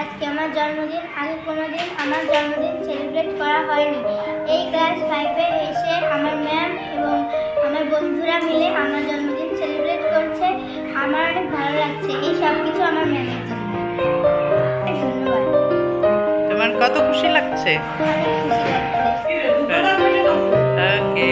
আজকে আমার জন্মদিন। আগে কোনোদিন আমার জন্মদিন সেলিব্রেট করা হয়নি। এই ক্লাস 5-এ এসে আমার ম্যাম এবং আমার বন্ধুরা মিলে আমার জন্মদিন সেলিব্রেট করছে। আমার অনেক ভালো লাগছে। এই সব কিছু আমার ম্যামের জন্য। ধন্যবাদ। তোমার কত খুশি লাগছে? অনেক খুশি লাগছে। ওকে।